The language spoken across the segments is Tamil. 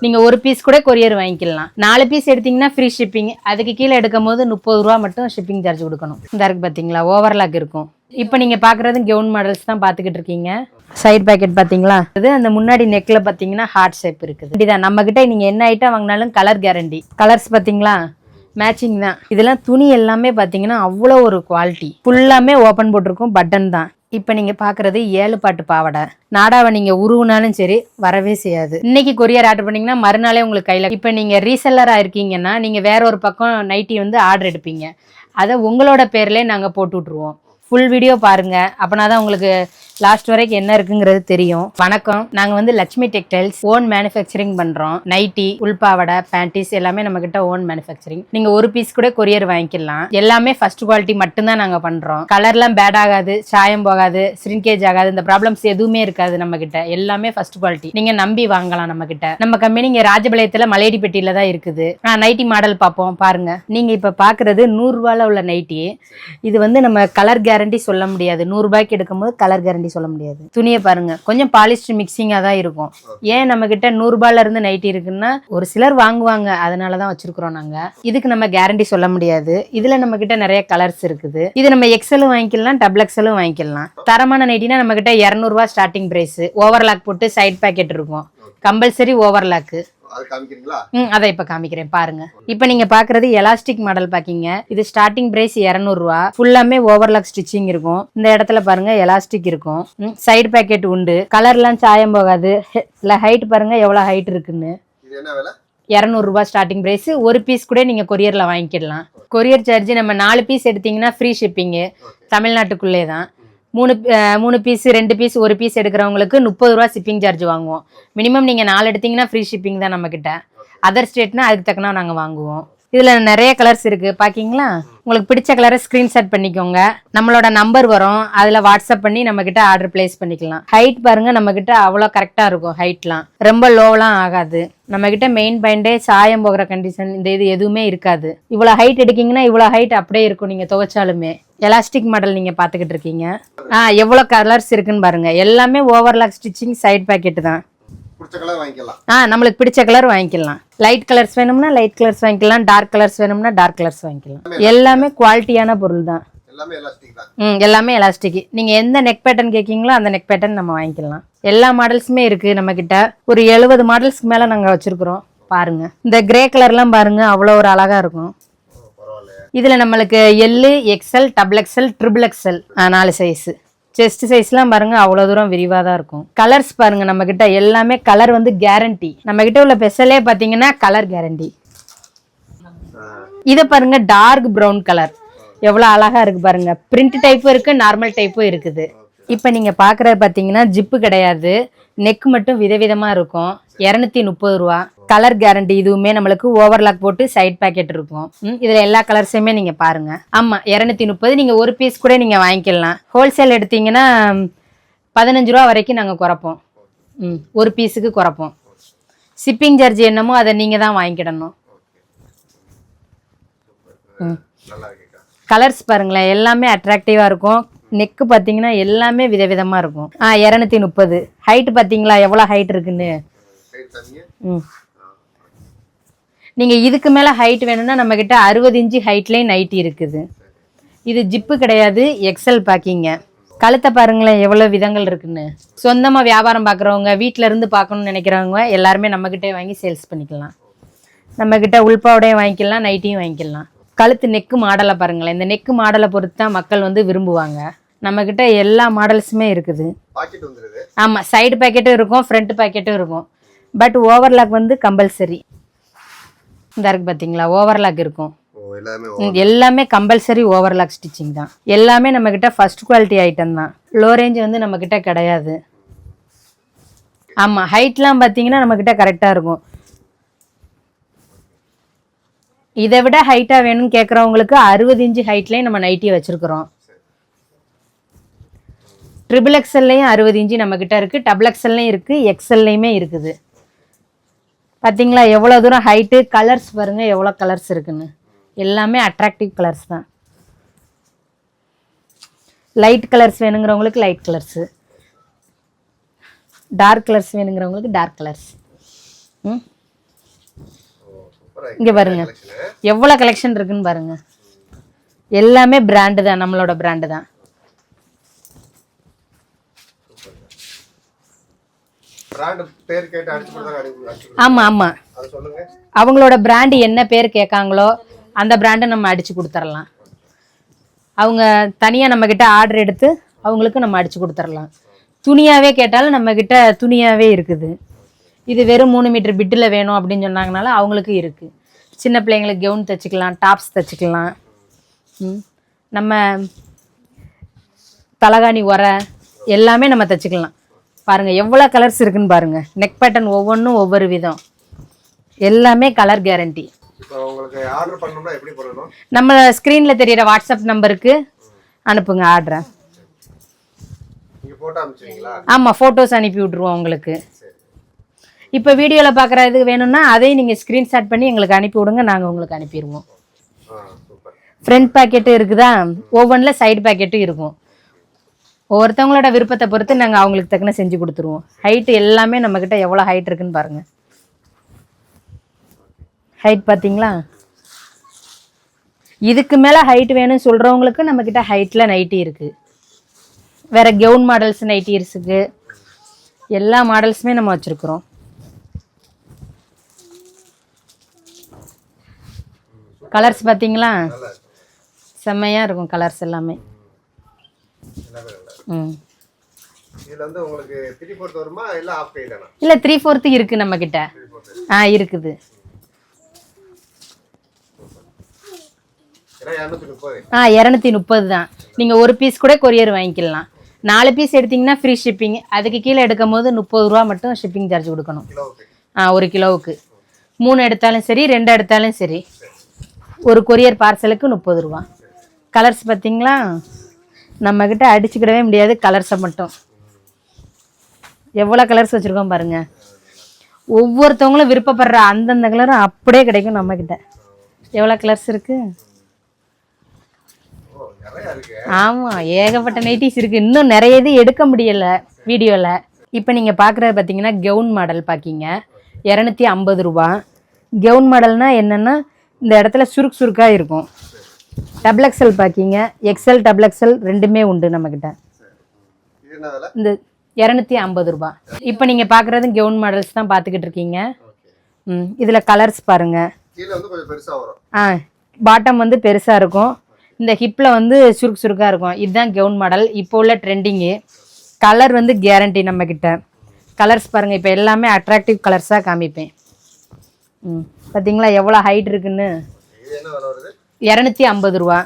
நீங்க ஒரு பீஸ் கூட கொரியர் வாங்கிக்கலாம். 4 பீஸ் எடுத்தீங்கன்னா ஃப்ரீ ஷிப்பிங். அதுக்கு கீழே எடுக்கும் போது 30 ரூபா மட்டும் ஷிப்பிங் சார்ஜ் கொடுக்கணும். இந்த இருக்கு பாத்தீங்களா, ஓவர்லாக் இருக்கும். இப்போ நீங்க பாக்குறது கவுன் மாடல்ஸ் தான் பாத்துக்கிட்டு இருக்கீங்க. சைடு பாக்கெட் பாத்தீங்களா, இது அந்த முன்னாடி நெக்ல பாத்தீங்கன்னா ஹார்ட் ஷேப் இருக்குது. இதுதான் நம்ம கிட்ட நீங்க என்ன ஐட்டம் வாங்கினாலும் கலர் கேரண்டி. கலர்ஸ் பாத்தீங்களா மேட்சிங் தான். இதெல்லாம் துணி எல்லாமே பாத்தீங்கன்னா அவ்வளோ ஒரு குவாலிட்டி. ஃபுல்லாமே ஓப்பன் போட்டிருக்கும், பட்டன் தான். இப்போ நீங்க பாக்குறது 7 பாட்டு பாவாடை. நாடாவை நீங்க உருவுனாலும் சரி வரவே செய்யாது. இன்னைக்கு கொரியர் ஆர்டர் பண்ணீங்கன்னா மறுநாளே உங்களுக்கு கையில. இப்போ நீங்க ரீசெல்லரா இருக்கீங்கன்னா நீங்க வேற ஒரு பக்கம் நைட்டி வந்து ஆர்டர் எடுப்பீங்க. அதை உங்களோட பேர்லயே நாங்க போட்டு விட்டுருவோம். ஃபுல் வீடியோ பாருங்க, அப்பனாதான் உங்களுக்கு லாஸ்ட் வரைக்கும் என்ன இருக்குங்கிறது தெரியும். வணக்கம், நாங்க வந்து லட்சுமி டெக்டைல்ஸ் ஓன் மேனுஃபேக்சரிங் பண்றோம். நைட்டி, உள்பாவடை, பேண்டிஸ் எல்லாமே நம்ம கிட்ட ஓன் மேனுஃபேக்சரிங். நீங்க ஒரு பீஸ் கூட கொரியர் வாங்கிக்கலாம். எல்லாமே ஃபர்ஸ்ட் குவாலிட்டி மட்டும் தான் நாங்க பண்றோம். கலர்லாம் பேட் ஆகாது, சாயம் போகாது, ஸ்ரிங்கேஜ் ஆகாது, இந்த ப்ராப்ளம்ஸ் எதுவுமே இருக்காது. நம்ம கிட்ட எல்லாமே ஃபர்ஸ்ட் குவாலிட்டி. நீங்க நம்பி வாங்கலாம். நம்ம கிட்ட நம்ம கம்பெனி இங்க ராஜபாளையத்துல மலையடிப்பட்டியில தான் இருக்குது. நைட்டி மாடல் பார்ப்போம் பாருங்க. நீங்க இப்ப பாக்குறது 100 ரூபாயில உள்ள நைட்டி. இது வந்து நம்ம கலர் கேரண்டி சொல்ல முடியாது. 100 ரூபாய்க்கு எடுக்கும்போது கலர் கேரண்டி சொல்ல முடியாது. துணியை பாருங்க, கொஞ்சம் பாலிஸ்டர் மிக்சிங்கா தான் இருக்கும். ஏன் நம்ம கிட்ட 100 ரூபாயில இருந்து நைட்டி இருக்குன்னா ஒரு சிலர் வாங்குவாங்க, அதனாலதான் வச்சிருக்கிறோம் நாங்க. இதுக்கு நம்ம கேரண்டி சொல்ல முடியாது. இதுல நம்ம கிட்ட நிறைய கலர்ஸ் இருக்குது. இது நம்ம எக்ஸலும் வாங்கிக்கலாம், டபுள் எக்ஸலும் வாங்கிக்கலாம். தரமான நைட்டினா நம்ம கிட்ட 200 ரூபாய் ஸ்டார்டிங் பிரைஸ். ஓவர்லாக் போட்டு சைட் பாக்கெட் இருக்கும், கம்பல்சரி ஓவர்லாக். அதை இப்ப காமிக்கிறேன் பாருங்க. இப்ப நீங்க பாக்குறது எலாஸ்டிக் மாடல் பாக்கீங்க. இது ஸ்டார்டிங் பிரைஸ் 200 ரூபா. ஃபுல்லாமே ஓவர்லாக் ஸ்டிச்சிங் இருக்கும். இந்த இடத்துல பாருங்க எலாஸ்டிக் இருக்கும். சைடு பாக்கெட் உண்டு. கலர்லாம் சாயம் போகாது. ஹைட் பாருங்க எவ்வளவு ஹைட் இருக்குன்னு. 200 ரூபாய் ஸ்டார்டிங் பிரைஸ். ஒரு பீஸ் கூட நீங்க கொரியர்ல வாங்கிக்கலாம். கொரியர் சார்ஜ் நம்ம 4 பீஸ் எடுத்தீங்கன்னா ஃப்ரீ ஷிப்பிங். தமிழ்நாட்டுக்குள்ளே தான். 3 பீஸ் 2 பீஸ் 1 பீஸ் எடுக்கிறவங்களுக்கு 30 ரூபா ஷிப்பிங் சார்ஜ் வாங்குவோம். மினிமம் நீங்க 4 எடுத்தீங்கன்னா ஃப்ரீ ஷிப்பிங் தான் நம்ம கிட்ட. அதர் ஸ்டேட்னா அதுக்கு தக்கனா நாங்க வாங்குவோம். இதுல நிறைய கலர்ஸ் இருக்கு பாக்கீங்களா. உங்களுக்கு பிடிச்ச கலரை ஸ்கிரீன்ஷாட் பண்ணிக்கோங்க. நம்மளோட நம்பர் வரும், அதுல வாட்ஸ்அப் பண்ணி நம்ம கிட்ட ஆர்டர் பிளேஸ் பண்ணிக்கலாம். ஹைட் பாருங்க, நம்ம கிட்ட அவ்வளோ கரெக்டா இருக்கும். ஹைட்லாம் ரொம்ப லோவெல்லாம் ஆகாது. நம்ம கிட்ட மெயின் பாயிண்டே சாயம் போகிற கண்டிஷன் இந்த இது எதுவுமே இருக்காது. இவ்வளவு ஹைட் எடுக்கீங்கன்னா இவ்வளவு ஹைட் அப்படியே இருக்கும் நீங்க துவைச்சாலுமே. எலாஸ்டிக் மாடல் நீங்க பாத்துக்கிட்டு இருக்கீங்க. எவ்வளவு கலர்ஸ் இருக்குன்னு பாருங்க. எல்லாமே ஓவர்லாக் ஸ்டிச்சிங், சைட் பாக்கெட் தான். நம்மளுக்கு பிடிச்ச கலர் வாங்கிக்கலாம். லைட் கலர்ஸ் வேணும்னா லைட் கலர்ஸ் வாங்கிக்கலாம், டார்க் கலர்ஸ் வேணும்னா டார்க் கலர்ஸ் வாங்கிக்கலாம். எல்லாமே குவாலிட்டியான பொருள் தான். எல்லாமே எலாஸ்டிக். நீங்க எந்த நெக் பேட்டர்ன் கேக்கீங்களோ அந்த நெக் பேட்டர்ன் நம்ம வாங்கிக்கலாம். எல்லா மாடல்ஸுமே இருக்கு நம்ம கிட்ட. ஒரு 70 மாடல்ஸ்க்கு மேல நாங்க வச்சிருக்கிறோம். பாருங்க, இந்த கிரே கலர்லாம் பாருங்க, அவ்வளோ ஒரு அழகா இருக்கும். இதுல நம்மளுக்கு L, XL, double XL, triple XL 4 size. Chest சைஸ்லாம் பாருங்க அவ்வளவு தூரம் விரிவா தான் இருக்கும். கலர்ஸ் பாருங்க, நம்ம கிட்ட எல்லாமே கலர் வந்து கேரண்டி. நம்ம கிட்ட உள்ள ஸ்பெஷலே பாத்தீங்கன்னா கலர் கேரண்டி. இத பாருங்க, டார்க் பிரவுன் கலர் எவ்வளவு அழகா இருக்கு பாருங்க. பிரிண்ட் டைப்பும் இருக்கு, நார்மல் டைப்பும் இருக்குது. இப்ப நீங்க பாக்குறது பாத்தீங்கன்னா ஜிப்பு கிடையாது, நெக் மட்டும் விதவிதமா இருக்கும். 230 ரூபா. Colour guarantee. இதுவுமே நம்மளுக்கு ஓவர்லாக் போட்டு சைட் பாக்கெட் இருக்கும். இதுல எல்லா கலர்ஸுமே நீங்க பாருங்க. ஆமா 230. நீங்க ஒரு பீஸ் கூட நீங்க வாங்கிக்கலாம். ஹோல்சேல் எடுத்தீங்கன்னா 15 ரூபா வரைக்கும் நாங்க குறைப்போம். ஒரு பீஸுக்கு குறைப்போம். ஷிப்பிங் சார்ஜ் என்னமோ அதை நீங்க தான் வாங்கிக்கிடணும். கலர்ஸ் பாருங்களேன், எல்லாமே அட்ராக்டிவா இருக்கும். நெக்கு பாத்தீங்கன்னா எல்லாமே விதவிதமா இருக்கும். 230. ஹைட் பாத்தீங்களா எவ்வளவு ஹைட் இருக்குன்னு. நீங்க இதுக்கு மேல ஹைட் வேணும்னா நம்ம கிட்ட 60 இன்ச்சு ஹைட்லயும் நைட்டி இருக்குது. இது ஜிப்பு கிடையாது, எக்ஸல் பாக்கிங்க. கழுத்தை பாருங்களேன் எவ்வளவு விதங்கள் இருக்குன்னு. சொந்தமா வியாபாரம் பாக்குறவங்க, வீட்டுல இருந்து பாக்கணும்னு நினைக்கிறவங்க எல்லாருமே நம்ம கிட்டே வாங்கி சேல்ஸ் பண்ணிக்கலாம். நம்ம கிட்ட உள்பாவடையும் வாங்கிக்கலாம், நைட்டியும் வாங்கிக்கலாம். கழுத்து நெக்கு மாடலை பாருங்களேன். இந்த நெக்கு மாடலை பொறுத்து தான் மக்கள் வந்து விரும்புவாங்க. நம்ம கிட்ட எல்லா மாடல்ஸுமே இருக்குது. ஆமா, சைடு பாக்கெட்டும் இருக்கும், ஃப்ரண்ட் பாக்கெட்டும் இருக்கும். பட் ஓவர்லாக் வந்து கம்பல்சரி. இந்த இருக்கு பாத்தீங்களா, ஓவர்லாக் இருக்கும். எல்லாமே கம்பல்சரி ஓவர்லாக் ஸ்டிச்சிங் தான். எல்லாமே நம்ம கிட்ட ஃபர்ஸ்ட் குவாலிட்டி ஐட்டம் தான். லோ ரேஞ்ச் வந்து நம்ம கிட்ட கிடையாது. ஆமா, ஹைட்லாம் பாத்தீங்கன்னா நம்ம கிட்ட கரெக்டா இருக்கும். இதை விட ஹைட்டா வேணும்னு கேட்கறவங்களுக்கு 60 இன்ச்சு ஹைட்லயும் நம்ம நைட்டி வச்சிருக்கிறோம். ட்ரிபிள் எக்ஸ்எல்லையும் 60 இன்ச்சு நம்ம கிட்ட இருக்கு, டபுள் எக்ஸ்எல்லையும் இருக்கு, எக்ஸ்எல்லையுமே இருக்குது. பாத்தீங்களா எவ்வளவு தூரம் ஹைட்டு. கலர்ஸ் பாருங்க எவ்வளவு கலர்ஸ் இருக்குன்னு. எல்லாமே அட்ராக்டிவ் கலர்ஸ் தான். லைட் கலர்ஸ் வேணுங்கிறவங்களுக்கு லைட் கலர்ஸ், டார்க் கலர்ஸ் வேணுங்கிறவங்களுக்கு டார்க் கலர்ஸ். இங்க பாருங்க எவ்வளவு கலெக்ஷன் இருக்குன்னு பாருங்க. எல்லாமே பிராண்டு தான், நம்மளோட பிராண்டு தான். ஆமா ஆமா, அவங்களோட பிராண்டு என்ன பேர் கேட்காங்களோ அந்த பிராண்டை நம்ம அடிச்சு கொடுத்துடலாம். அவங்க தனியா நம்ம கிட்ட ஆர்டர் எடுத்து அவங்களுக்கு நம்ம அடிச்சு கொடுத்துடலாம். துணியாவே கேட்டாலும் நம்ம கிட்ட துணியாவே இருக்குது. இது வெறும் 3 மீட்டர் பிட்டில் வேணும் அப்படின்னு சொன்னாங்கனால அவங்களுக்கு இருக்கு. சின்ன பிள்ளைங்களுக்கு கவுன் தைச்சிக்கலாம், டாப்ஸ் தைச்சிக்கலாம். நம்ம தலகாணி உரை எல்லாமே நம்ம தைச்சிக்கலாம். பாருங்க எவ்வளோ கலர்ஸ் இருக்குன்னு பாருங்க. நெக் பேட்டர்ன் ஒவ்வொன்றும் ஒவ்வொரு விதம், எல்லாமே கலர் கேரண்டி. நம்ம ஸ்க்ரீன்ல தெரியுற வாட்ஸ்அப் நம்பருக்கு அனுப்புங்க ஆர்டரை. ஆமா, போட்டோஸ் அனுப்பி விட்டுருவோம் உங்களுக்கு. இப்போ வீடியோவில் பார்க்குற இது வேணும்னா அதையும் நீங்கள் ஸ்க்ரீன்ஷாட் பண்ணி எங்களுக்கு அனுப்பி விடுங்க, நாங்கள் உங்களுக்கு அனுப்பிடுவோம். ஃப்ரண்ட் பேக்கெட்டும் இருக்குதா, ஒவ்வொன்றில் சைடு பேக்கெட்டும் இருக்கும். ஒவ்வொருத்தவங்களோட விருப்பத்தை பொறுத்து நாங்கள் அவங்களுக்கு தக்கன செஞ்சு கொடுத்துருவோம். ஹைட்டு எல்லாமே நம்மக்கிட்ட எவ்வளோ ஹைட் இருக்குன்னு பாருங்கள். ஹைட் பார்த்தீங்களா? இதுக்கு மேலே ஹைட் வேணும்னு சொல்கிறவங்களுக்கு நம்மக்கிட்ட ஹைட்டில் நைட்டி இருக்குது. வேறு கவுன் மாடல்ஸ் நைட்டிஸுக்கு எல்லா மாடல்ஸுமே நம்ம வச்சுருக்குறோம். கலர்ஸ் பார்த்தீங்களா? செம்மையாக இருக்கும் கலர்ஸ் எல்லாமே. இல்லை 3/4 இருக்குது நம்மக்கிட்ட. இருக்குது. 230 தான். நீங்கள் ஒரு பீஸ் கூட கொரியர் வாங்கிக்கலாம். 4 பீஸ் எடுத்தீங்கன்னா ஃப்ரீ ஷிப்பிங். அதுக்கு கீழே எடுக்கும் போது 30 ரூபா மட்டும் ஷிப்பிங் சார்ஜ் கொடுக்கணும். 1 கிலோவுக்கு. 3 எடுத்தாலும் சரி, 2 எடுத்தாலும் சரி, ஒரு கொரியர் பார்சலுக்கு 30 ரூபா. கலர்ஸ் பார்த்தீங்களா? நம்மக்கிட்ட அடிச்சுக்கிடவே முடியாது கலர்ஸை மட்டும். எவ்வளோ கலர்ஸ் வச்சுருக்கோம் பாருங்கள். ஒவ்வொருத்தவங்களும் விருப்பப்படுற அந்தந்த கலரும் அப்படியே கிடைக்கும் நம்மக்கிட்ட. எவ்வளோ கலர்ஸ் இருக்குது? ஆமாம், ஏகப்பட்ட நைட்டிஸ் இருக்குது. இன்னும் நிறைய இது எடுக்க முடியலை வீடியோவில். இப்போ நீங்கள் பார்க்குறது பார்த்தீங்கன்னா கவுன் மாடல் பார்க்கிங்க. 250 ரூபா. கவுன் மாடல்னால் என்னென்னா இந்த இடத்துல சுருக்கு சுருக்காக இருக்கும். டபுள் எக்ஸல் பார்க்கிங்க. எக்ஸல் டபுள் எக்ஸல் ரெண்டுமே உண்டு நம்மக்கிட்ட. இந்த 250 ரூபா. இப்போ நீங்கள் பார்க்குறது கவுன் மாடல்ஸ் தான் பார்த்துக்கிட்டு இருக்கீங்க. இதில் கலர்ஸ் பாருங்கள். பாட்டம் வந்து பெருசாக இருக்கும். இந்த ஹிப்பில் வந்து சுருக்கு சுருக்காக இருக்கும். இதுதான் கவுன் மாடல், இப்போ உள்ள ட்ரெண்டிங்கு. கலர் வந்து கேரண்டி நம்மக்கிட்ட. கலர்ஸ் பாருங்கள். இப்போ எல்லாமே அட்ராக்டிவ் கலர்ஸாக காமிப்பேன். பார்த்தீங்களா எவ்வளோ ஹைட் இருக்குன்னு? 250 ரூபா.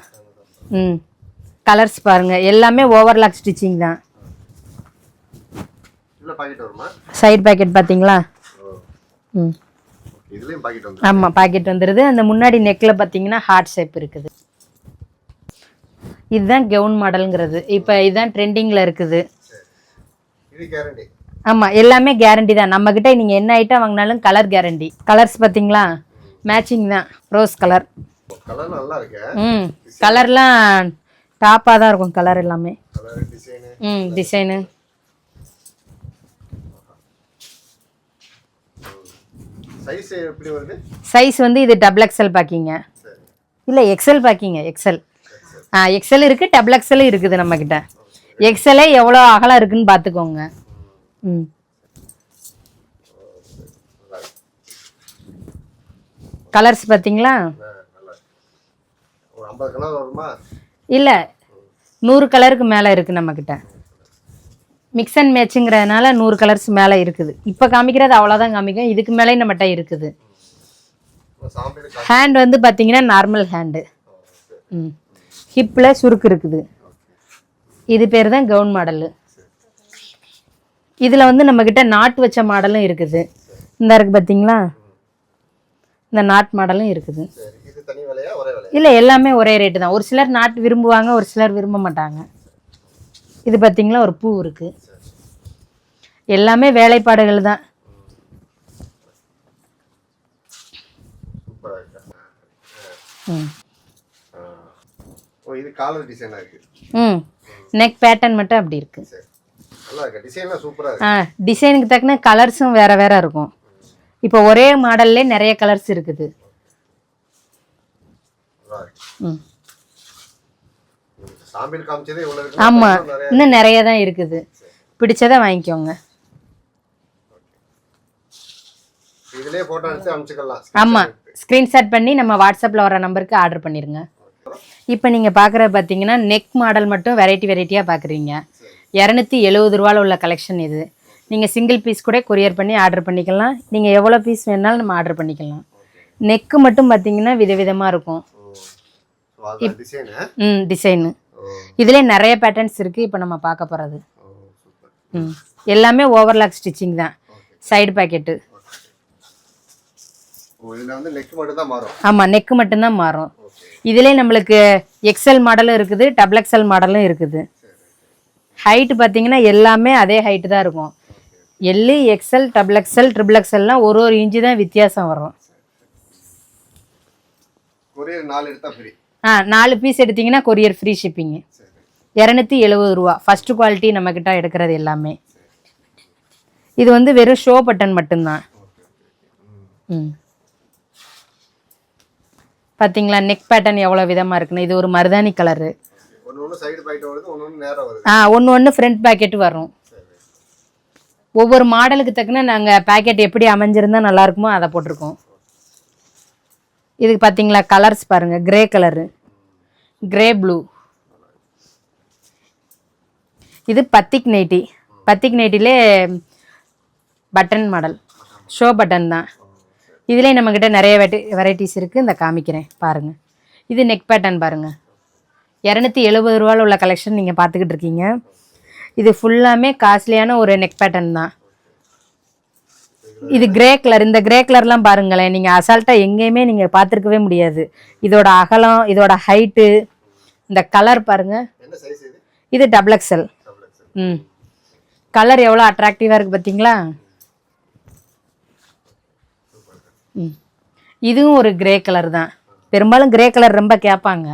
கலர்ஸ் பாருங்கள். எல்லாமே ஓவர்லாக் ஸ்டிச்சிங் தான். சைடு பேக்கெட் பார்த்தீங்களா? ஆமாம், பாக்கெட் வந்துடுது. அந்த முன்னாடி நெக்கில் பார்த்தீங்கன்னா ஹார்ட் ஷேப் இருக்குது. இதுதான் கவுன் மாடலுங்கிறது. இப்போ இதுதான் ட்ரெண்டிங்கில் இருக்குது. ஆமாம், எல்லாமே கேரண்டி தான் நம்மக்கிட்ட. நீங்கள் என்ன ஐட்டம் வாங்கினாலும் கலர் கேரண்டி. கலர்ஸ் பார்த்தீங்களா? மேட்சிங் தான். Rose colour. கலர்லாம் டாப்பாக தான் இருக்கும். கலர் எல்லாமே டிசைனு. சைஸ் வந்து இது டபுள் எக்ஸல் பேக்கிங்க. இல்லை எக்ஸல் பேக்கிங்க. எக்ஸல் இருக்குது, டபுள் எக்ஸல் இருக்குது நம்மக்கிட்ட. எக்ஸலே எவ்வளோ அகலம் இருக்குன்னு பார்த்துக்கோங்க. கலர்ஸ் பார்த்தீங்களா? இல்லை 100 கலருக்கு மேலே இருக்குது நம்மக்கிட்ட. மிக்ஸ் அண்ட் மேட்சுங்கிறதுனால 100 கலர்ஸ் மேலே இருக்குது. இப்போ காமிக்கிறது அவ்வளோதான் காமிக்கும். இதுக்கு மேலே நம்மகிட்ட இருக்குது. ஹேண்ட் வந்து பார்த்தீங்கன்னா நார்மல் ஹேண்டு. ஹிப்பில் சுருக்கு இருக்குது. இது பேர் தான் கவுன் மாடலு. இதில் வந்து நம்மக்கிட்ட நாட் வச்ச மாடலும் இருக்குது. இந்த இருக்குது பார்த்தீங்களா? இந்த நாட் மாடலும் இருக்குது. இல்லை எல்லாமே ஒரே ரேட்டு தான். ஒரு சிலர் நாட் விரும்புவாங்க, ஒரு சிலர் விரும்ப மாட்டாங்க. இது பார்த்தீங்களா ஒரு பூ இருக்குது. எல்லாமே வேலைப்பாடுகள் தான். இது காலர் டிசைனா இருக்கு. நெக் பேட்டர்ன் மட்டும் அப்படி இருக்கு. நல்லா இருக்கு. டிசைன்லாம் சூப்பரா இருக்கு. டிசைனுக்கு தக்கன கலர்ஸும் வேற வேற இருக்கும். இப்போ ஒரே மாடல்லே நிறைய கலர்ஸ் இருக்குது. ம் சாம்பிள் காமிச்சதே இவ்வளவு இருக்கு. ஆமாம், இன்னும் நிறைய இன்னும் நிறைய தான் இருக்குது. பிடிச்சதை வாங்கிக்கோங்க. இதுலயே போட்டோ எடுத்து அனுப்பிச்சுக்கலாம். ஆமாம், ஸ்க்ரீன்ஷாட் பண்ணி நம்ம வாட்ஸ்அப்பில் வர நம்பருக்கு ஆர்டர் பண்ணிடுங்க. இப்போ நீங்கள் பார்க்குறது பார்த்தீங்கன்னா நெக் மாடல் மட்டும் வெரைட்டியாக பார்க்குறீங்க. 270 ரூபாவில் உள்ள கலெக்ஷன் இது. நீங்கள் சிங்கிள் பீஸ் கூட கொரியர் பண்ணி ஆர்டர் பண்ணிக்கலாம். நீங்கள் எவ்வளோ பீஸ் வேணாலும் நம்ம ஆர்டர் பண்ணிக்கலாம். நெக்கு மட்டும் பார்த்தீங்கன்னா விதவிதமாக இருக்கும். டிசைனு இதிலே நிறைய பேட்டர்ன்ஸ் இருக்குது. இப்போ நம்ம பார்க்க போகிறது எல்லாமே ஓவர்லாக் ஸ்டிச்சிங் தான். Side packet. ஆமாம், நெக்கு மட்டும்தான் மாறும். இதிலே நம்மளுக்கு எக்ஸல் மாடலும் இருக்குது, டபுள் எக்ஸல் மாடலும் இருக்குது. ஹைட்டு பார்த்தீங்கன்னா எல்லாமே அதே ஹைட்டு தான் இருக்கும். எல்லு, எக்ஸல், டபுள் எக்ஸல், ட்ரிபிள் எக்ஸல்லாம் ஒரு இன்ச்சு தான் வித்தியாசம் வரும். 4 பீஸ் எடுத்தீங்கன்னா கொரியர் ஃப்ரீ ஷிப்பிங்கு. 270 ரூபா. ஃபர்ஸ்ட் குவாலிட்டி நம்மக்கிட்ட எடுக்கிறது எல்லாமே. இது வந்து வெறும் ஷோ பட்டன் மட்டும்தான். பார்த்தீங்களா நெக் பேட்டர்ன் எவ்வளோ விதமாக இருக்குன்னு. இது ஒரு மருதாணி கலரு. ஒன்று ஃப்ரண்ட் பேக்கெட் வரும். ஒவ்வொரு மாடலுக்கு தக்கன நாங்கள் பேக்கெட் எப்படி அமைஞ்சிருந்தா நல்லா இருக்குமோ அதை போட்டிருக்கோம். இதுக்கு பார்த்தீங்களா கலர்ஸ் பாருங்கள். Grey colour, grey blue. இது பத்திக் நைட்டி. பத்திக் நைட்டிலே பட்டன் மாடல், ஷோ பட்டன் தான். இதிலே நம்மக்கிட்ட நிறைய வெரைட்டிஸ் இருக்குது. இந்த காமிக்கிறேன் பாருங்கள். இது நெக் பேட்டர்ன் பாருங்கள். 270 ரூபாவில் உள்ள கலெக்ஷன் நீங்கள் பார்த்துக்கிட்டு இருக்கீங்க. இது ஃபுல்லாமே காஸ்ட்லியான ஒரு நெக் பேட்டர்ன் தான். இது கிரே கலர். இந்த கிரே கலர்லாம் பாருங்களேன், நீங்கள் அசால்ட்டாக எங்கேயுமே நீங்கள் பார்த்துருக்கவே முடியாது. இதோட அகலம், இதோட ஹைட்டு, இந்த கலர் பாருங்கள். இது டபுள் எக்ஸல். கலர் எவ்வளோ அட்ராக்டிவாக இருக்குது பார்த்தீங்களா. இதுவும் ஒரு கிரே கலர் தான். பெரும்பாலும் கிரே கலர் ரொம்ப கேட்பாங்க.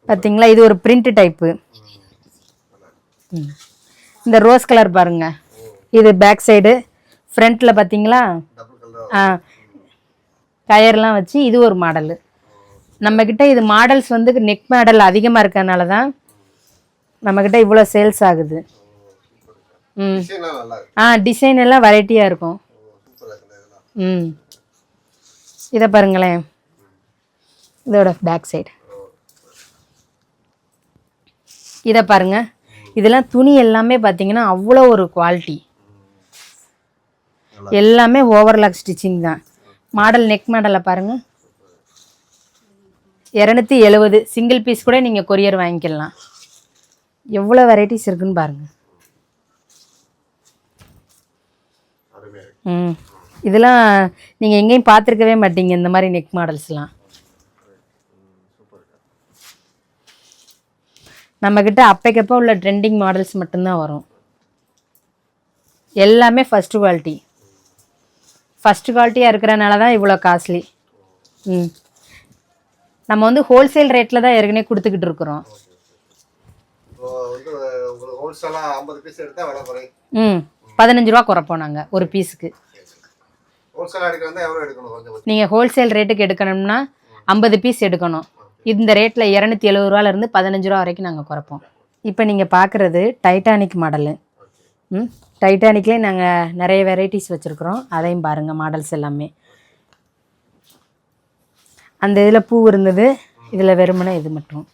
பார்த்தீங்களா, இது ஒரு பிரிண்ட் டைப்பு. இந்த ரோஸ் கலர் பாருங்க. இது பேக் சைடு, ஃப்ரண்ட்டில் பார்த்தீங்களா கயர்லாம் வச்சு இது ஒரு மாடலு. நம்மக்கிட்ட இது மாடல்ஸ் வந்து நெக் மாடல் அதிகமாக இருக்கிறதுனால தான் நம்மக்கிட்ட இவ்வளோ சேல்ஸ் ஆகுது. டிசைன் எல்லாம் வெரைட்டியாக இருக்கும். இதை பாருங்களேன், இதோட பேக் சைடு. இதை பாருங்க. இதெல்லாம் துணி எல்லாமே பார்த்தீங்கன்னா அவ்வளோ ஒரு குவாலிட்டி. எல்லாமே ஓவர்லாக் ஸ்டிச்சிங் தான். மாடல் நெக் மாடலை பாருங்க. 270 சிங்கிள் பீஸ் கூட நீங்கள் கொரியர் வாங்கிக்கலாம். எவ்வளோ வெரைட்டிஸ் இருக்குன்னு பாருங்க. இதெல்லாம் நீங்கள் எங்கேயும் பார்த்துருக்கவே மாட்டீங்க இந்த மாதிரி நெக் மாடல்ஸ்லாம். நம்மக்கிட்ட அப்பைக்கப்போ உள்ள ட்ரெண்டிங் மாடல்ஸ் மட்டும்தான் வரும். எல்லாமே ஃபஸ்ட்டு குவாலிட்டி. ஃபஸ்ட்டு குவாலிட்டியாக இருக்கிறனால தான் இவ்வளோ காஸ்ட்லி. நம்ம வந்து ஹோல்சேல் ரேட்டில் தான் ஏற்கனவே கொடுத்துக்கிட்டு இருக்கிறோம். 15 ரூபா குறைப்போம் நாங்கள் ஒரு பீஸுக்கு. நீங்கள் ஹோல்சேல் ரேட்டுக்கு எடுக்கணும்னா 50 பீஸ் எடுக்கணும். இந்த ரேட்டில் 270 ரூபாலேருந்து 15 ரூபா வரைக்கும் நாங்கள் குறைப்போம். இப்போ நீங்கள் பார்க்குறது டைட்டானிக் மாடலு. டைட்டானிக்லேயே நாங்கள் நிறைய வெரைட்டிஸ் வச்சுருக்குறோம். அதையும் பாருங்கள். மாடல்ஸ் எல்லாமே அந்த இதில் பூ இருந்தது, இதில் வெறுமனே இது மட்டும்.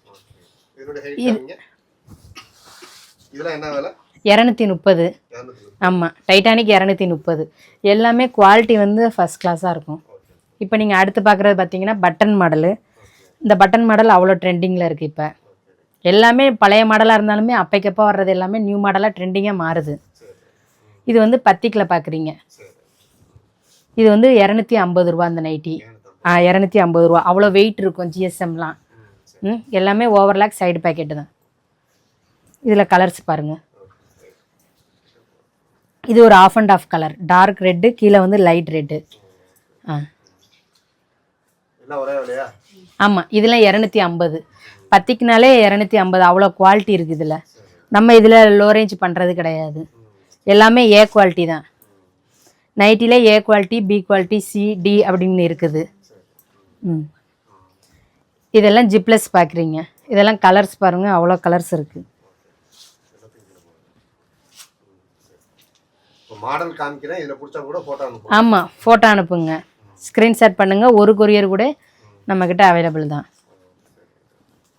230. ஆமாம், டைட்டானிக் 230. எல்லாமே குவாலிட்டி வந்து ஃபஸ்ட் கிளாஸாக இருக்கும். இப்போ நீங்கள் அடுத்து பார்க்குறது பார்த்தீங்கன்னா பட்டன் மாடலு. இந்த பட்டன் மாடல் அவ்வளோ ட்ரெண்டிங்கில் இருக்குது. இப்போ எல்லாமே பழைய மாடலாக இருந்தாலுமே அப்பைக்கப்போ வர்றது எல்லாமே நியூ மாடலாக ட்ரெண்டிங்காக மாறுது. இது வந்து பத்திக்கில் பார்க்குறீங்க. இது வந்து 250 ரூபா அந்த நைட்டி. 250 ரூபா. அவ்வளோ வெயிட் இருக்கும். ஜிஎஸ்எம்லாம் எல்லாமே ஓவர்லாக் சைடு பேக்கெட்டு தான். இதில் கலர்ஸ் பாருங்கள். இது ஒரு half and half colour. Dark red, கீழே வந்து லைட் ரெட்டு. ஆமாம், இதெல்லாம் 250. பத்திக்குனாலே 250. அவ்வளோ குவாலிட்டி இருக்குது இதில். நம்ம இதில் லோ ரேஞ்ச் பண்ணுறது கிடையாது. எல்லாமே ஏ குவாலிட்டி தான். நைட்டிலே A quality, B quality, C, D அப்படின்னு இருக்குது. ம், இதெல்லாம் ஜிப்லெஸ் பார்க்குறீங்க. இதெல்லாம் கலர்ஸ் பாருங்கள், அவ்வளோ கலர்ஸ் இருக்குது. மாடல் காமிக்கிறேன், இதில் பிடிச்சா கூட ஃபோட்டோ அனுப்புங்க. ஆமாம், ஃபோட்டோ அனுப்புங்க, ஸ்க்ரீன்ஷாட் பண்ணுங்கள். ஒரு கொரியர் கூட நம்மக்கிட்ட அவைலபிள் தான்.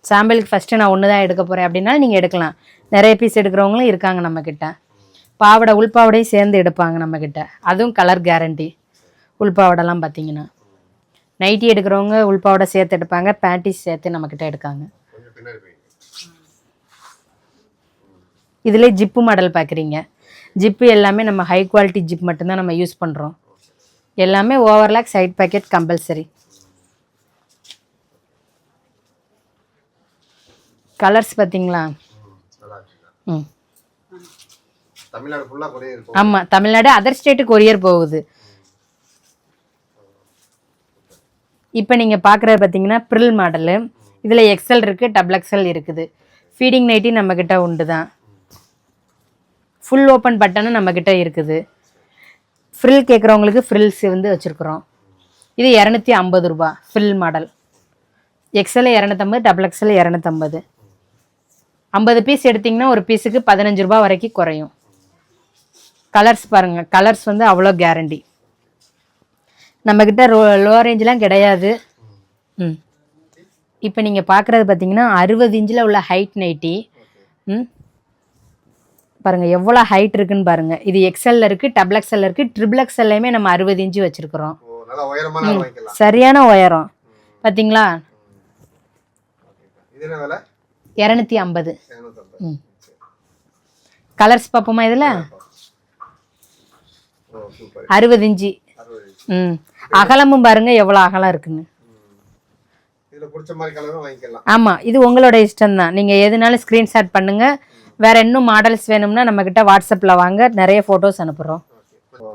சாம்பிளுக்கு ஃபஸ்ட்டு நான் ஒன்று தான் எடுக்க போகிறேன் அப்படின்னா நீங்கள் எடுக்கலாம். நிறைய பீஸ் எடுக்கிறவங்களும் இருக்காங்க நம்மக்கிட்ட. பாவடை உள்பாவடையும் சேர்ந்து எடுப்பாங்க நம்மக்கிட்ட, அதுவும் கலர் கேரண்டி. உள்பாவடைலாம் பார்த்தீங்கன்னா நைட்டி எடுக்கிறவங்க உள்பாவடை சேர்த்து எடுப்பாங்க, பேண்டிஸ் சேர்த்து நம்மக்கிட்ட எடுக்காங்க. கொஞ்சம் பின்னாடி போய் இதில் ஜிப்பு மாடல் பார்க்குறீங்க. ஜிப்பு எல்லாமே நம்ம ஹை குவாலிட்டி ஜிப் மட்டும்தான் நம்ம யூஸ் பண்ணுறோம். எல்லாமே overlock, side packet compulsory. Colours பார்த்தீங்களா? நல்லா இருக்குங்க. ம், தமிழ்நாடு ஃபுல்லாக கொரியர் இருக்கும். ஆமாம், தமிழ்நாடு அதர் ஸ்டேட்டு கொரியர் போகுது. இப்போ நீங்கள் பார்க்குறது பார்த்தீங்கன்னா ப்ரில் மாடலு. இதில் எக்ஸல் இருக்குது, டபுள் எக்ஸல் இருக்குது. ஃபீடிங் நைட்டி நம்மக்கிட்ட உண்டு தான். ஃபுல் ஓப்பன் பட்டனும் நம்மக்கிட்ட இருக்குது. ஃப்ரில் கேட்குறவங்களுக்கு ஃப்ரில்ஸ் வந்து வச்சுருக்குறோம். இது 250 ரூபா frill model. XL 250, double XL 250. 50 piece எடுத்திங்கன்னா ஒரு பீஸுக்கு 15 ரூபா வரைக்கும் குறையும். கலர்ஸ் பாருங்கள், கலர்ஸ் வந்து அவ்வளோ கேரண்டி. நம்மக்கிட்ட லோ ரேஞ்செலாம் கிடையாது. ம், இப்போ நீங்கள் பார்க்குறது பார்த்தீங்கன்னா 60 இன்ச்சில் உள்ள ஹைட் நைட்டி. ம், பாருங்கள் எவ்வளோ ஹைட் இருக்குன்னு பாருங்கள். இது எக்ஸல்ல இருக்குது, டபுள் எக்ஸல்ல இருக்குது, ட்ரிபிள் எக்ஸல்லையுமே நம்ம 60 இன்ச்சு வச்சுருக்குறோம். ஓ, நல்லா உயரமான ஆள் வாங்கிக்கலாம். சரியான உயரம் பார்த்தீங்களா? இது என்ன விலை? 250. 250. ம், கலர்ஸ் பார்ப்போமா இதில்? ஓ, சூப்பர். 60 இன்ச்சு. 60. ம், அகலமும் பாருங்கள் எவ்வளோ அகலம் இருக்குன்னு. இதில் பிடிச்ச மாதிரி கலரும் வாங்கிக்கலாம். ஆமாம், இது உங்களோட இஷ்டம்தான். நீங்கள் எதுனாலும் ஸ்க்ரீன்ஷாட் பண்ணுங்கள். வேறு இன்னும் மாடல்ஸ் வேணும்னா நம்மக்கிட்ட வாட்ஸ்அப்பில் வாங்க, நிறைய ஃபோட்டோஸ் அனுப்புகிறோம்.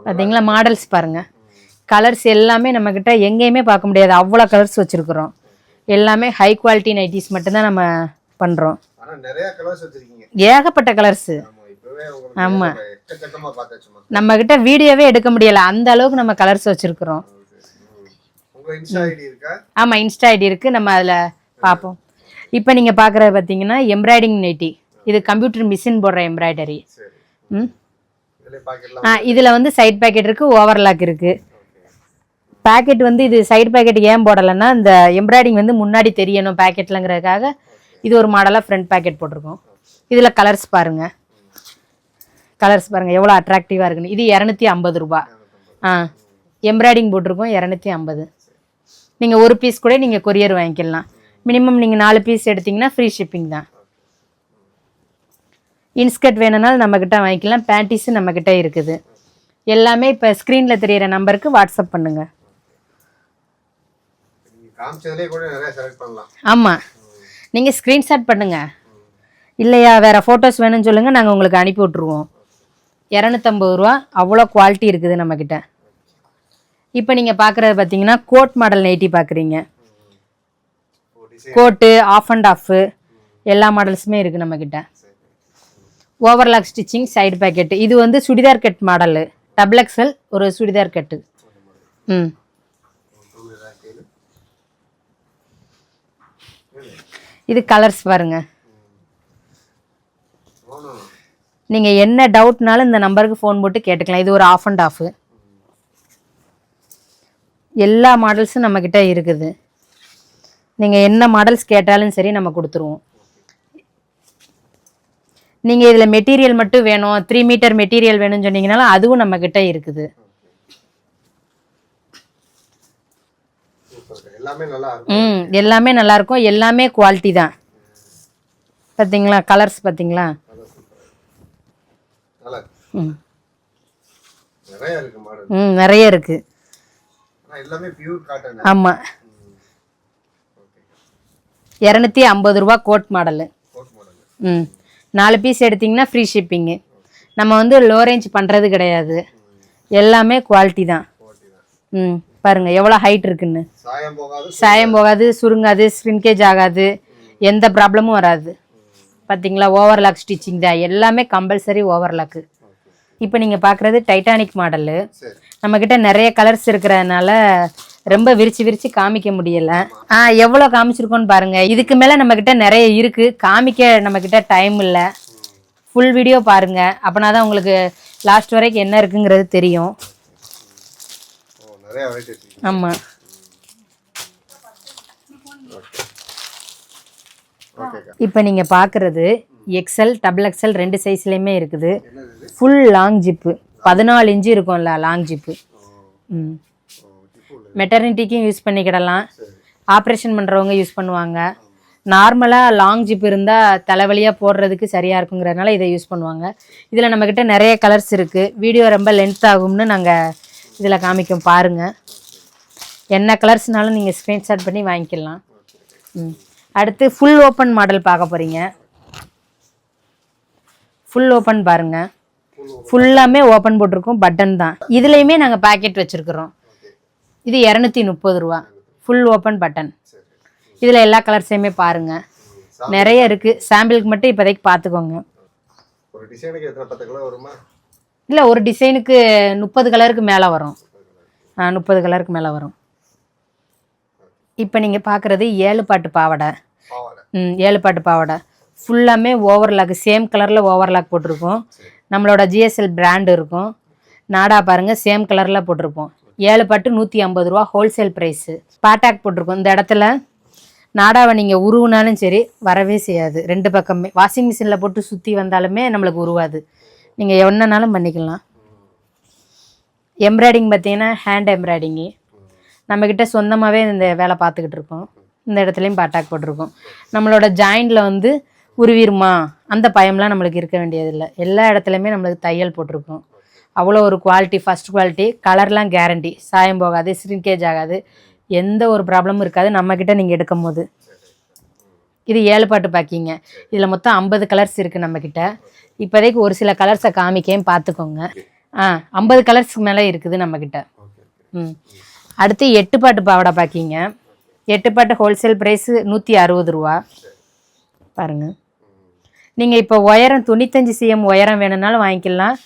பார்த்தீங்களா? மாடல்ஸ் பாருங்கள், கலர்ஸ் எல்லாமே நம்மக்கிட்ட எங்கேயுமே பார்க்க முடியாது, அவ்வளோ கலர்ஸ் வச்சுருக்குறோம். எல்லாமே ஹை குவாலிட்டி நைட்டிஸ் மட்டும்தான் நம்ம பண்ணுறோம். ஆனால் நிறைய கலர்ஸ் வச்சிருக்கீங்க. ஏகப்பட்ட கலர்ஸு. ஆமாம், இப்போவே உங்களுக்கு ஆமாம், எக்கச்சக்கமாக பார்த்தாச்சுமா. நம்மக்கிட்ட வீடியோவே எடுக்க முடியலை, அந்த அளவுக்கு நம்ம கலர்ஸ் வச்சுருக்குறோம். உங்கள் இன்ஸ்டா ஐடி இருக்கா? ஆமாம், இன்ஸ்டா ஐடி இருக்குது, நம்ம அதில் பார்ப்போம். இப்போ நீங்கள் பார்க்குறது பார்த்தீங்கன்னா எம்ப்ராய்டிங் நைட்டி. இது கம்ப்யூட்டர் மிஷின் போடுற எம்ப்ராய்டரி. சரி. ம், இதில் பாக்கெட்லாம். இதில் வந்து சைட் பேக்கெட் இருக்குது, ஓவர்லாக் இருக்குது. பேக்கெட் வந்து இது சைடு பேக்கெட் ஏன் போடலைன்னா இந்த எம்ப்ராய்டிங் வந்து முன்னாடி தெரியணும் பேக்கெட்லங்கிறதுக்காக இது ஒரு மாடலாக ஃப்ரண்ட் பேக்கெட் போட்டிருக்கோம். இதில் கலர்ஸ் பாருங்கள், கலர்ஸ் பாருங்கள் எவ்வளோ அட்ராக்டிவாக இருக்குன்னு. இது 250 ரூபா. எம்ப்ராய்டிங் போட்டிருக்கோம், 250. நீங்கள் ஒரு பீஸ் கூட நீங்கள் கொரியர் வாங்கிக்கலாம். மினிமம் நீங்கள் 4 பீஸ் எடுத்திங்கன்னா ஃப்ரீ ஷிப்பிங் தான். இன்ஸ்கர்ட் வேணும்னாலும் நம்மக்கிட்ட வாங்கிக்கலாம். பேண்டிஸு நம்மக்கிட்ட இருக்குது. எல்லாமே இப்போ ஸ்க்ரீனில் தெரியிற நம்பருக்கு வாட்ஸ்அப் பண்ணுங்கள். காமிச்சதுலேயே கூட நிறைய செலக்ட் பண்ணலாம். ஆமாம், நீங்கள் ஸ்க்ரீன்ஷாட் பண்ணுங்கள். இல்லையா வேறு ஃபோட்டோஸ் வேணும்னு சொல்லுங்கள், நாங்கள் உங்களுக்கு அனுப்பி விட்ருவோம். 250 ரூபா, அவ்வளோ குவாலிட்டி இருக்குது நம்மக்கிட்ட. இப்போ நீங்கள் பார்க்குறது பார்த்தீங்கன்னா கோட் மாடல் நைட்டி பார்க்குறீங்க. கோட்டு, ஆஃப் அண்ட் ஆஃபு எல்லா மாடல்ஸுமே இருக்குது நம்மக்கிட்ட. Overlock stitching, side packet. இது வந்து churidar cut model, double XL ஒரு சுடிதார் கட்டு. ம், இது கலர்ஸ் பாருங்க. நீங்கள் என்ன டவுட்னாலும் இந்த நம்பருக்கு ஃபோன் போட்டு கேட்டுக்கலாம். இது ஒரு ஆஃப் அண்ட் ஆஃபு. எல்லா மாடல்ஸும் நம்மக்கிட்ட இருக்குது. நீங்கள் என்ன மாடல்ஸ் கேட்டாலும் சரி நம்ம கொடுத்துருவோம். நீங்கள் இதில் மெட்டீரியல் மட்டும் வேணும், 3 மீட்டர் மெட்டீரியல் வேணும்னு சொன்னீங்கனாலும் அதுவும் நம்மக்கிட்ட இருக்குது. எல்லாமே நல்லா இருக்கும். எல்லாமே நல்லாயிருக்கும், எல்லாமே குவாலிட்டி தான். பார்த்தீங்களா கலர்ஸ் பார்த்தீங்களா? நிறைய இருக்கு மாடல். நிறைய இருக்குது. எல்லாமே பியூர் காட்டன். ஆமாம், 250 ரூபா கோட் மாடலு. 4 பீஸ் எடுத்திங்கன்னா ஃப்ரீ ஷிப்பிங்கு. நம்ம வந்து லோ ரேஞ்ச் பண்ணுறது கிடையாது, எல்லாமே குவாலிட்டி தான். பாருங்கள் எவ்வளோ ஹைட் இருக்குன்னு. சாயம் போகாது, சுருங்காது, ஸ்க்ரின்கேஜ் ஆகாது, எந்த ப்ராப்ளமும் வராது. பார்த்தீங்களா? ஓவர்லாக் ஸ்டிச்சிங் தான், எல்லாமே கம்பல்சரி ஓவர்லாக்கு. இப்போ நீங்கள் பார்க்குறது டைட்டானிக் மாடலு. சரி. நம்மக்கிட்ட நிறைய கலர்ஸ் இருக்கிறதுனால ரொம்ப விரிச்சு காமிக்க முடியல. எவ்வளோ காமிச்சிருக்கோன்னு பாருங்க. இதுக்கு மேலே நம்மக்கிட்ட நிறைய இருக்கு, காமிக்க நம்மக்கிட்ட டைம் இல்லை. ஃபுல் வீடியோ பாருங்க, அப்போனா தான் உங்களுக்கு லாஸ்ட் வரைக்கும் என்ன இருக்குங்கிறது தெரியும். நிறைய வெரைட்டி இருக்கு. ஆமாம். இப்போ நீங்கள் பார்க்குறது எக்ஸல் டபுள் எக்ஸல் 2 சைஸ்லேயுமே இருக்குது. ஃபுல் லாங் ஜிப்பு 14 இன்ச்சு இருக்கும்ல லாங் ஜிப்பு. மெட்டர்னிட்டிக்கும் யூஸ் பண்ணிக்கிடலாம், ஆப்ரேஷன் பண்ணுறவங்க யூஸ் பண்ணுவாங்க. நார்மலாக லாங் ஜிப் இருந்தால் தலைவலியாக போடுறதுக்கு சரியாக இருக்குங்கிறதுனால இதை யூஸ் பண்ணுவாங்க. இதில் நம்மக்கிட்ட நிறைய கலர்ஸ் இருக்குது. வீடியோ ரொம்ப லென்த் ஆகும்னு நாங்கள் இதில் காமிக்கும் பாருங்கள். என்ன கலர்ஸ்னாலும் நீங்கள் ஸ்க்ரீன்ஷாட் பண்ணி வாங்கிக்கலாம். அடுத்து ஃபுல் ஓப்பன் மாடல் பார்க்க போகிறீங்க. ஃபுல் ஓப்பன் பாருங்கள், ஃபுல்லாமே ஓப்பன் போட்டிருக்கோம், பட்டன் தான். இதுலேயுமே நாங்கள் பேக்கெட் வச்சுருக்குறோம். இது 230 ரூபா ஃபுல் ஓப்பன் பட்டன். இதில் எல்லா கலர்ஸையுமே பாருங்கள், நிறைய இருக்குது. சாம்பிளுக்கு மட்டும் இப்போதைக்கு பார்த்துக்கோங்க. ஒரு டிசைனுக்கு எத்தனை 10 கலர் வருமா? இல்லை, ஒரு டிசைனுக்கு 30 கலருக்கு மேலே வரும். 30 கலருக்கு மேலே வரும். இப்போ நீங்கள் பார்க்குறது 7 பாட்டு பாவாடை. 7 பாட்டு பாவாடை ஃபுல்லாமே ஓவர்லாக், சேம் கலரில் ஓவர்லாக் போட்டிருக்கோம். நம்மளோட ஜிஎஸ்எல் பிராண்டு இருக்கும். நாடா பாருங்கள், சேம் கலரில் போட்டிருப்போம். 7 பாட்டு 150 ரூபா ஹோல்சேல் ப்ரைஸு. பாட்டாக் போட்டிருக்கோம். இந்த இடத்துல நாடாவை நீங்கள் உருவுனாலும் சரி வரவே செய்யாது. 2 பக்கமே வாஷிங் மிஷினில் போட்டு சுற்றி வந்தாலுமே நம்மளுக்கு உருவாது. நீங்கள் என்னன்னாலும் பண்ணிக்கலாம். எம்ப்ராய்டிங் பார்த்தீங்கன்னா ஹேண்ட் எம்ப்ராய்டிங்கு நம்மக்கிட்ட சொந்தமாகவே இந்த வேலை பார்த்துக்கிட்டு இருக்கோம். இந்த இடத்துலையும் பாட்டாக் போட்டிருக்கோம். நம்மளோட ஜாயிண்டில் வந்து உருவிருமா அந்த பயம்லாம் நம்மளுக்கு இருக்க வேண்டியதில்லை. எல்லா இடத்துலையுமே நம்மளுக்கு தையல் போட்டிருக்கோம். அவ்வளோ ஒரு குவாலிட்டி, ஃபஸ்ட் குவாலிட்டி. கலர்லாம் கேரண்டி, சாயம் போகாது, ஸ்ரிங்கேஜ் ஆகாது, எந்த ஒரு ப்ராப்ளமும் இருக்காது நம்மக்கிட்ட நீங்கள் எடுக்கும் போது. இது 7 பாட்டு பாக்கிங்க. இதில் மொத்தம் 50 கலர்ஸ் இருக்குது நம்மக்கிட்ட. இப்போதைக்கு ஒரு சில கலர்ஸை காமிக்கையும் பார்த்துக்கோங்க. 50 கலர்ஸ்க்கு மேலே இருக்குது நம்மக்கிட்ட. அடுத்து 8 பாட்டு பாவாடை பாக்கிங்க. 8 பாட்டு ஹோல்சேல் ப்ரைஸு 160 ரூபா பாருங்கள். நீங்கள் இப்போ உயரம் 95 cm உயரம் வேணும்னாலும் வாங்கிக்கலாம்.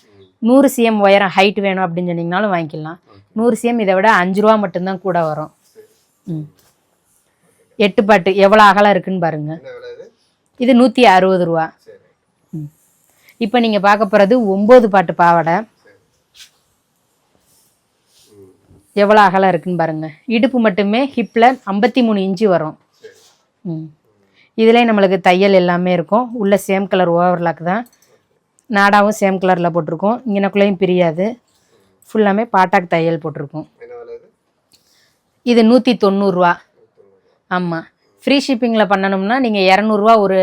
100 cm உயரம் ஹைட் வேணும் அப்படின்னு சொன்னீங்கனாலும் வாங்கிக்கலாம். 100 cm இதை விட 5 ரூபா மட்டும்தான் கூட வரும். 8 பாட்டு எவ்வளோ அகலம் இருக்குன்னு பாருங்க. இது 160 ரூபா. இப்போ நீங்கள் பார்க்க போகிறது 9 பாட்டு பாவாடை. எவ்வளோ அகலம் இருக்குன்னு பாருங்க. இடுப்பு மட்டுமே ஹிப்பில் 53 இன்ச்சு வரும். இதிலே நம்மளுக்கு தையல் எல்லாமே இருக்கும். உள்ள சேம் கலர் ஓவர்லாக் தான். நாடாவும் சேம் கலரில் போட்டிருக்கோம். இங்கனக்குள்ளேயும் பிரியாது. ஃபுல்லாமே பாட்டாக் தையல் போட்டிருக்கோம். இது 190 ரூபா. ஆமாம், ஃப்ரீ ஷிப்பிங்கில் பண்ணணும்னா நீங்கள் 200 ரூபா. ஒரு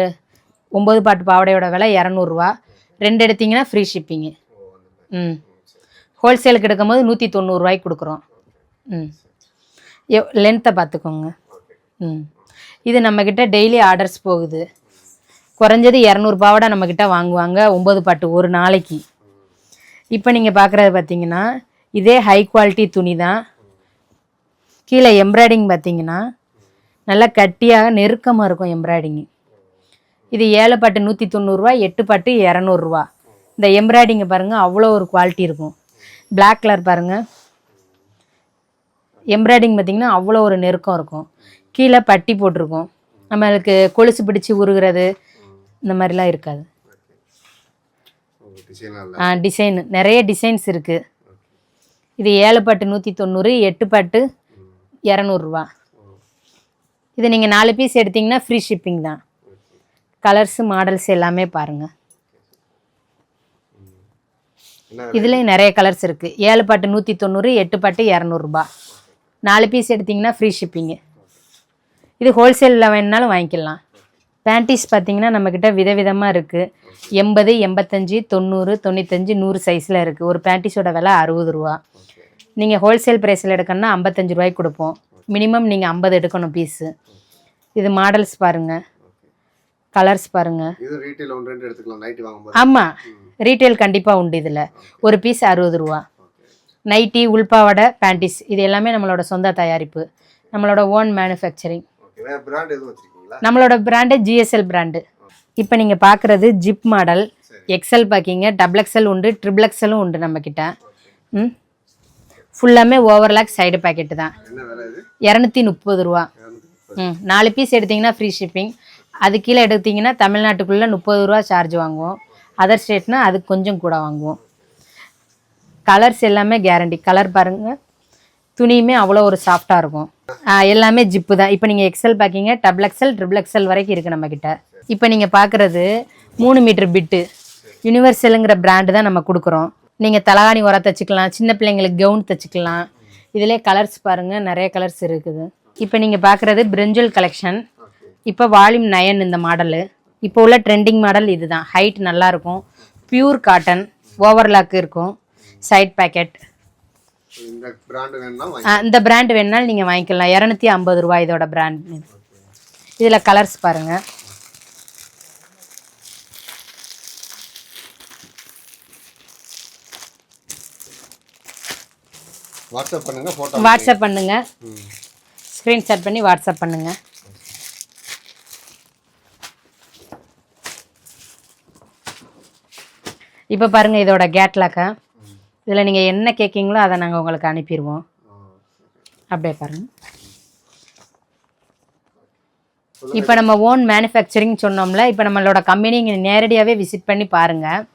9 பாட்டு பாவாடையோட விலை 200 ரூபா. 2 எடுத்தீங்கன்னா ஃப்ரீ ஷிப்பிங்கு. ஹோல்சேலுக்கு எடுக்கும் போது 190 ரூபாய்க்கு கொடுக்குறோம். லென்த்தை பார்த்துக்கோங்க. இது நம்மக்கிட்ட டெய்லி ஆர்டர்ஸ் போகுது. குறைஞ்சது 200 பாவாடை நம்மக்கிட்ட வாங்குவாங்க 9 பாட்டு ஒரு நாளைக்கு. இப்போ நீங்கள் பார்க்குறது பார்த்தீங்கன்னா இதே ஹை குவாலிட்டி துணி தான். கீழே எம்ப்ராய்டிங் பார்த்தீங்கன்னா நல்லா கட்டியாக நெருக்கமாக இருக்கும் எம்ப்ராய்டிங்கு. இது 7 பாட்டு 190 ரூபா, 8 பாட்டு 200 ரூபா. இந்த எம்ப்ராய்டிங்கை பாருங்கள், அவ்வளோ ஒரு குவாலிட்டி இருக்கும். பிளாக் கலர் பாருங்கள், எம்ப்ராய்டிங் பார்த்திங்கன்னா அவ்வளோ ஒரு நெருக்கம் இருக்கும். கீழே பட்டி போட்டிருக்கோம். நம்மளுக்கு கொலுசு பிடிச்சி உருகிறது இந்த மாதிரிலாம் இருக்காது. டிசைன் நிறைய டிசைன்ஸ் இருக்குது. இது 7 பாட்டு 190, 8 பாட்டு 200 ரூபா. இது நீங்கள் 4 பீஸ் எடுத்திங்கன்னா ஃப்ரீ ஷிப்பிங் தான். கலர்ஸு மாடல்ஸ் எல்லாமே பாருங்கள். இதுலேயும் நிறைய கலர்ஸ் இருக்குது. 7 பாட்டு 190, 8 பாட்டு 200 ரூபா. 4 பீஸ் எடுத்திங்கன்னா ஃப்ரீ ஷிப்பிங்கு. இது ஹோல்சேலில் வேணுனாலும் வாங்கிக்கலாம். பேண்டீஸ் பார்த்திங்கன்னா நம்மக்கிட்ட விதவிதமாக இருக்குது. 80, 85, 90, 95, 100 சைஸில் இருக்குது. ஒரு பேண்டீஸோட விலை 60 ரூபா. நீங்கள் ஹோல்சேல் ப்ரைஸில் எடுக்கணும்னா 55 ரூபாய்க்கு கொடுப்போம். மினிமம் நீங்கள் 50 எடுக்கணும் பீஸு. இது மாடல்ஸ் பாருங்கள், கலர்ஸ் பாருங்கள். ஆமாம், ரீட்டெயில் கண்டிப்பாக உண்டு. இதில் ஒரு பீஸ் 60 ரூபா. நைட்டி, உள்பாவாடை, பேண்டீஸ் இது எல்லாமே நம்மளோட சொந்த தயாரிப்பு, நம்மளோட ஓன் மேனுஃபேக்சரிங். நம்மளோட பிராண்டு ஜிஎஸ்எல் பிராண்டு. இப்போ நீங்கள் பார்க்குறது ஜிப் மாடல். எக்ஸல் பேக்கிங்க, டபுள் எக்ஸல் உண்டு, ட்ரிபிள் எக்ஸலும் உண்டு நம்மக்கிட்ட. ம், ஃபுல்லாமே ஓவர்லாக் சைடு பேக்கெட்டு தான். என்ன விலை இது? 230 ரூபா. ம், 4 பீஸ் எடுத்திங்கன்னா ஃப்ரீ ஷிப்பிங். அது கீழே எடுத்திங்கன்னா தமிழ்நாட்டுக்குள்ளே 30 ரூபா சார்ஜ் வாங்குவோம். அதர் ஸ்டேட்னா அதுக்கு கொஞ்சம் கூட வாங்குவோம். கலர்ஸ் எல்லாமே கேரண்டி. கலர் பாருங்கள், துணியுமே அவ்வளோ ஒரு சாஃப்டாக இருக்கும். எல்லாமே ஜிப்பு தான். இப்போ நீங்கள் எக்ஸல் பேக்கிங்க, டபுள் எக்ஸல், ட்ரிபிள் எக்ஸல் வரைக்கும் இருக்குது நம்மக்கிட்ட. இப்போ நீங்கள் பார்க்குறது 3 மீட்டர் பிட்டு யூனிவர்சலுங்கிற பிராண்டு தான் நம்ம கொடுக்குறோம். நீங்கள் தலகாணி உர தைச்சிக்கலாம், சின்ன பிள்ளைங்களுக்கு கவுன் தைச்சிக்கலாம். இதிலே கலர்ஸ் பாருங்கள், நிறைய கலர்ஸ் இருக்குது. இப்போ நீங்கள் பார்க்குறது பிரிஞ்சல் கலெக்ஷன். இப்போ வால்யூம் 9 இந்த மாடலு. இப்போ உள்ள ட்ரெண்டிங் மாடல் இது தான். ஹைட் நல்லாயிருக்கும், பியூர் காட்டன், ஓவர்லாக் இருக்கும், சைட் பேக்கெட். இந்த பிராண்ட் வேணும்னா இந்த பிராண்ட் வேணுனாலும் நீங்கள் வாங்கிக்கலாம். 250 ரூபா இதோட பிராண்ட். இதில் கலர்ஸ் பாருங்கள். வாட்ஸ்அப் பண்ணுங்க, போட்டோ வாட்ஸ்அப் பண்ணுங்க, ஸ்க்ரீன்ஷாட் பண்ணி வாட்ஸ்அப் பண்ணுங்க. இப்போ பாருங்கள் இதோட கேட்லாக்கா. இதில் நீங்கள் என்ன கேட்குங்களோ அதை நாங்கள் உங்களுக்கு அனுப்பிடுவோம். அப்படியே பாருங்கள். இப்போ நம்ம ஓன் மேனுஃபேக்சரிங் சொன்னோம்ல, இப்போ நம்மளோட கம்பெனி நீங்கள் நேரடியாகவே விசிட் பண்ணி பாருங்கள்.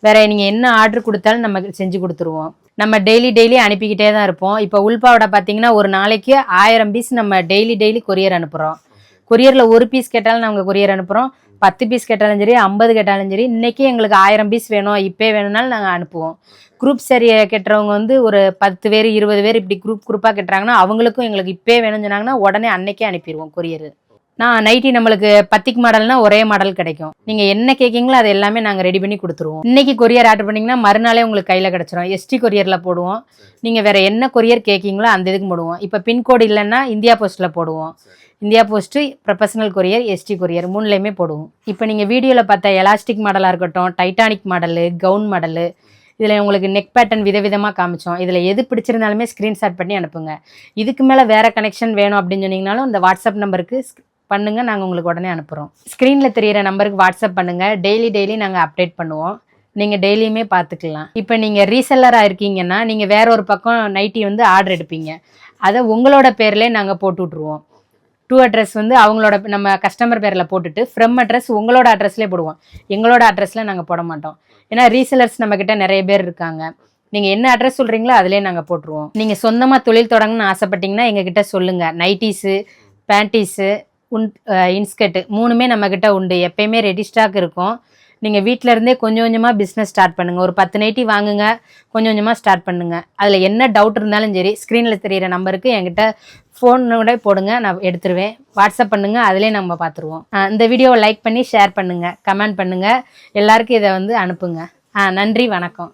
வேறு நீங்கள் என்ன ஆர்டர் கொடுத்தாலும் நம்ம செஞ்சு கொடுத்துருவோம். நம்ம டெய்லி அனுப்பிக்கிட்டே தான் இருப்போம். இப்போ உள்பாவோட பார்த்தீங்கன்னா ஒரு நாளைக்கு 1000 பீஸ் நம்ம டெய்லி கொரியர் அனுப்புகிறோம். கொரியரில் ஒரு பீஸ் கேட்டாலும் நாங்கள் கொரியர் அனுப்புகிறோம். 10 பீஸ் கேட்டாலும் சரி, 50 கேட்டாலும் சரி. இன்றைக்கி எங்களுக்கு 1000 பீஸ் வேணும், இப்போ வேணும்னாலும் நாங்கள் அனுப்புவோம். குரூப் சரி கேட்டுறவங்க வந்து ஒரு 10 பேர் 20 பேர் இப்படி குரூப்பாக கேட்டுறாங்கன்னா அவங்களுக்கும் எங்களுக்கு இப்போ வேணும்னு சொன்னாங்கன்னா உடனே அன்னைக்கே அனுப்பிடுவோம் கொரியர். நான் நைட்டி நம்மளுக்கு 10 மாடல்னா ஒரே மாடல் கிடைக்கும். நீங்கள் என்ன கேட்குங்களோ அது எல்லாமே நாங்கள் ரெடி பண்ணி கொடுத்துருவோம். இன்றைக்கி கொரியர் ஆர்டர் பண்ணிங்கன்னா மறுநாளே உங்களுக்கு கையில் கிடச்சிரும். எஸ்டி கொரியரில் போடுவோம். நீங்கள் வேறு என்ன கொரியர் கேட்குங்களோ அந்த இதுக்கு போடுவோம். இப்போ பின்கோடு இல்லைன்னா இந்தியா போஸ்ட்டில் போடுவோம். India post, professional courier, ST courier 3லையுமே போடுவோம். இப்போ நீங்கள் வீடியோவில் பார்த்த எலாஸ்டிக் மாடலாக இருக்கட்டும், டைட்டானிக் மாடலு, கவுன் மாடலு, இதில் உங்களுக்கு நெக் பேட்டர்ன் விதவிதமாக காமிச்சோம். இதில் எது பிடிச்சிருந்தாலுமே ஸ்க்ரீன்ஷாட் பண்ணி அனுப்புங்க. இதுக்கு மேலே வேறு கனெக்ஷன் வேணும் அப்படின்னு சொன்னீங்கனாலும் இந்த வாட்ஸ்அப் நம்பருக்கு பண்ணுங்கள், நாங்கள் உங்களுக்கு உடனே அனுப்புகிறோம். ஸ்க்ரீனில் தெரிகிற நம்பருக்கு வாட்ஸ்அப் பண்ணுங்கள். டெய்லி நாங்கள் அப்டேட் பண்ணுவோம். நீங்கள் டெய்லியுமே பார்த்துக்கலாம். இப்போ நீங்கள் ரீசெல்லராக இருக்கீங்கன்னா நீங்கள் வேற ஒரு பக்கம் நைட்டி வந்து ஆர்டர் எடுப்பீங்க. அதை உங்களோட பேர்லேயே நாங்கள் போட்டு விட்ருவோம். டூ அட்ரஸ் வந்து அவங்களோட நம்ம கஸ்டமர் பேரில் போட்டுட்டு ஃப்ரம் அட்ரஸ் உங்களோட அட்ரஸ்லேயே போடுவோம். எங்களோட அட்ரஸில் நாங்கள் போட மாட்டோம். ஏன்னா ரீசெலர்ஸ் நம்மக்கிட்ட நிறைய பேர் இருக்காங்க. நீங்கள் என்ன அட்ரஸ் சொல்கிறீங்களோ அதிலே நாங்கள் போட்டுருவோம். நீங்கள் சொந்தமாக தொழில் தொடங்கணும்னு ஆசைப்பட்டீங்கன்னா எங்ககிட்ட சொல்லுங்கள். நைட்டிஸு, பேண்டீஸு, இன்ஸ்கர்ட்டு 3மே நம்மக்கிட்ட உண்டு. எப்பயுமே ரெடி ஸ்டாக் இருக்கும். நீங்கள் வீட்டில் இருந்தே கொஞ்சம் கொஞ்சமாக பிஸ்னஸ் ஸ்டார்ட் பண்ணுங்கள். ஒரு 10 நைட்டி வாங்குங்க, கொஞ்சம் கொஞ்சமாக ஸ்டார்ட் பண்ணுங்கள். அதில் என்ன டவுட் இருந்தாலும் சரி ஸ்க்ரீனில் தெரிகிற நம்பருக்கு என்கிட்ட ஃபோனோட போடுங்க, நான் எடுத்துருவேன். வாட்ஸ்அப் பண்ணுங்கள், அதிலே நம்ம பார்த்துருவோம். இந்த வீடியோவை லைக் பண்ணி ஷேர் பண்ணுங்கள், கமெண்ட் பண்ணுங்கள், எல்லாருக்கும் இதை வந்து அனுப்புங்க. நன்றி, வணக்கம்.